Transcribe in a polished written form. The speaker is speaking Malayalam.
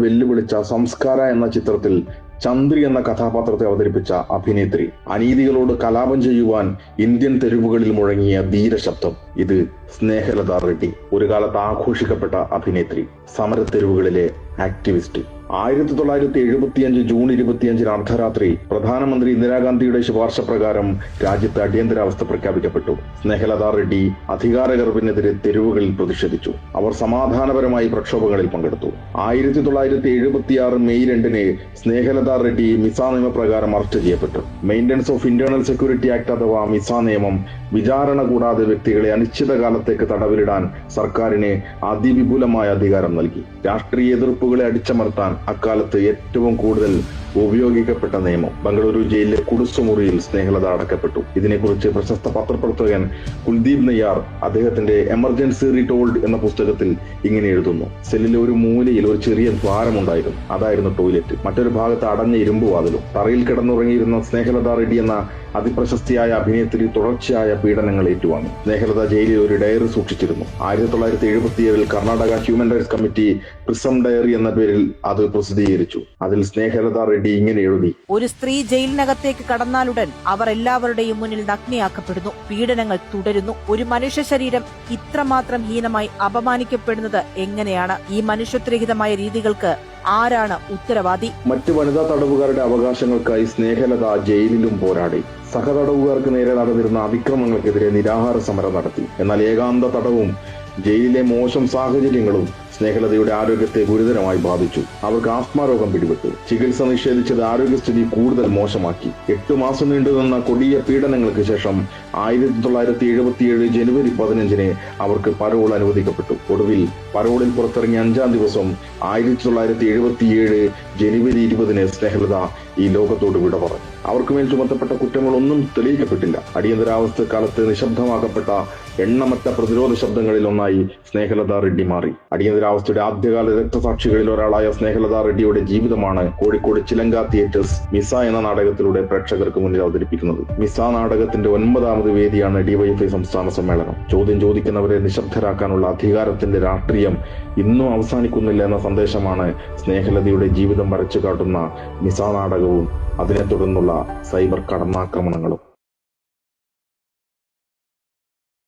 വെല്ലുവിളിച്ച സംസ്കാര എന്ന ചിത്രത്തിൽ ചന്ദ്രി എന്ന കഥാപാത്രത്തെ അവതരിപ്പിച്ച അഭിനേത്രി. അനീതികളോട് കലാപം ചെയ്യുവാൻ ഇന്ത്യൻ തെരുവുകളിൽ മുഴങ്ങിയ ധീരശബ്ദം. ഇത് സ്നേഹലത റെഡ്ഡി. ഒരു കാലത്ത് ആഘോഷിക്കപ്പെട്ട അഭിനേത്രി, സമരത്തെരുവുകളിലെ ആക്ടിവിസ്റ്റ്. 1975 ജൂൺ 25 അർദ്ധരാത്രി പ്രധാനമന്ത്രി ഇന്ദിരാഗാന്ധിയുടെ ശുപാർശ പ്രകാരം രാജ്യത്ത് അടിയന്തരാവസ്ഥ പ്രഖ്യാപിക്കപ്പെട്ടു. സ്നേഹലത റെഡ്ഡി അധികാരഗർഭിനെതിരെ തെരുവുകളിൽ പ്രതിഷേധിച്ചു. അവർ സമാധാനപരമായി പ്രക്ഷോഭങ്ങളിൽ പങ്കെടുത്തു. 1976 മെയ് 2 സ്നേഹലത റെഡ്ഡി മിസ നിയമപ്രകാരം അറസ്റ്റ് ചെയ്യപ്പെട്ടു. Maintenance of internal security act അഥവാ മിസ നിയമം വിചാരണ കൂടാതെ വ്യക്തികളെ അനിശ്ചിതകാലത്തേക്ക് തടവിലിടാൻ സർക്കാരിന് അതിവിപുലമായ അധികാരം നൽകി. രാഷ്ട്രീയ എതിർപ്പുകളെ അടിച്ചമർത്താൻ അക്കാലത്ത് ഏറ്റവും കൂടുതൽ ഉപയോഗിക്കപ്പെട്ട നിയമം. ബംഗളൂരു ജയിലിലെ കുടുസുമുറിയിൽ സ്നേഹലത അടക്കപ്പെട്ടു. ഇതിനെക്കുറിച്ച് പ്രശസ്ത പത്രപ്രവർത്തകൻ കുൽദീപ് നയ്യാർ അദ്ദേഹത്തിന്റെ എമർജൻസി റീടോൾഡ് എന്ന പുസ്തകത്തിൽ ഇങ്ങനെ എഴുതുന്നു: സെല്ലിലെ ഒരു മൂലയിൽ ഒരു ചെറിയ ദ്വാരമുണ്ടായിരുന്നു. അതായിരുന്നു ടോയ്ലറ്റ്. മറ്റൊരു ഭാഗത്ത് അടഞ്ഞ ഇരുമ്പ് വാതിലും. തറയിൽ കിടന്നുറങ്ങിയിരുന്ന സ്നേഹലത റെഡ്ഡി എന്ന അതിപ്രശസ്തിയായ അഭിനേത്രി തുടർച്ചയായ പീഡനങ്ങൾ ഏറ്റുവാങ്ങി. സ്നേഹലത ജയിലിൽ ഒരു ഡയറി സൂക്ഷിച്ചിരുന്നു. 1977 Karnataka human rights committee prison diary എന്ന പേരിൽ അത് പ്രസിദ്ധീകരിച്ചു. അതിൽ സ്നേഹലത റെഡ്ഡി ഇങ്ങനെ എഴുതി: ഒരു സ്ത്രീ ജയിലിനകത്തേക്ക് കടന്നാലുടൻ അവർ എല്ലാവരുടെയും മുന്നിൽ നഗ്നയാക്കപ്പെടുന്നു. പീഡനങ്ങൾ തുടരുന്നു. ഒരു മനുഷ്യ ശരീരം ഇത്രമാത്രം ഹീനമായി അപമാനിക്കപ്പെടുന്നത് എങ്ങനെയാണ്? ഈ മനുഷ്യത്വരഹിതമായ രീതികൾക്ക് ആരാണ് ഉത്തരവാദി? മറ്റു വനിതാ തടവുകാരുടെ അവകാശങ്ങൾക്കായി സ്നേഹലത ജയിലിലും പോരാടി. സഹതടവുകാർക്ക് നേരെ നടന്നിരുന്ന അതിക്രമങ്ങൾക്കെതിരെ നിരാഹാര സമരം നടത്തി. എന്നാൽ ഏകാന്ത തടവും ജയിലിലെ മോശം സാഹചര്യങ്ങളും സ്നേഹലതയുടെ ആരോഗ്യത്തെ ഗുരുതരമായി ബാധിച്ചു. അവർക്ക് ആസ്മ രോഗം പിടിപെട്ടു. ചികിത്സ നിഷേധിച്ചത് ആരോഗ്യസ്ഥിതി കൂടുതൽ മോശമാക്കി. 8 മാസം നീണ്ടുനിന്ന കൊടിയ പീഡനങ്ങൾക്ക് ശേഷം 1977 ജനുവരി 15 അവർക്ക് പരോൾ അനുവദിക്കപ്പെട്ടു. ഒടുവിൽ പരോളിൽ പുറത്തിറങ്ങിയ 5-ാം ദിവസം 1977 ജനുവരി 20 സ്നേഹലത ഈ ലോകത്തോട് വിട പറഞ്ഞു. അവർക്കുമേൽ ചുമത്തപ്പെട്ട കുറ്റങ്ങളൊന്നും തെളിയിക്കപ്പെട്ടില്ല. അടിയന്തരാവസ്ഥ കാലത്ത് നിശബ്ദമാക്കപ്പെട്ട എണ്ണമറ്റ പ്രതിരോധ ശബ്ദങ്ങളിൽ ഒന്നായി സ്നേഹലത റെഡ്ഡി മാറി. അടിയന്തരാവസ്ഥയുടെ ആദ്യകാല രക്തസാക്ഷികളിൽ ഒരാളായ സ്നേഹലത റെഡ്ഡിയുടെ ജീവിതമാണ് കോഴിക്കോട് ചിലങ്ക തിയേറ്റേഴ്സ് മിസ എന്ന നാടകത്തിലൂടെ പ്രേക്ഷകർക്ക് മുന്നിൽ അവതരിപ്പിക്കുന്നത്. മിസ നാടകത്തിന്റെ 9ാമത് വേദിയാണ് ഡിവൈഎഫ്ഐ സംസ്ഥാന സമ്മേളനം. ചോദ്യം ചോദിക്കുന്നവരെ നിശബ്ദരാക്കാനുള്ള അധികാരത്തിന്റെ രാഷ്ട്രീയം ഇന്നും അവസാനിക്കുന്നില്ല എന്ന സന്ദേശമാണ് സ്നേഹലതയുടെ ജീവിതം വരച്ചു കാട്ടുന്ന മിസ നാടകവും അതിനെ തുടർന്നുള്ള സൈബർ കടന്നാക്രമണങ്ങളും.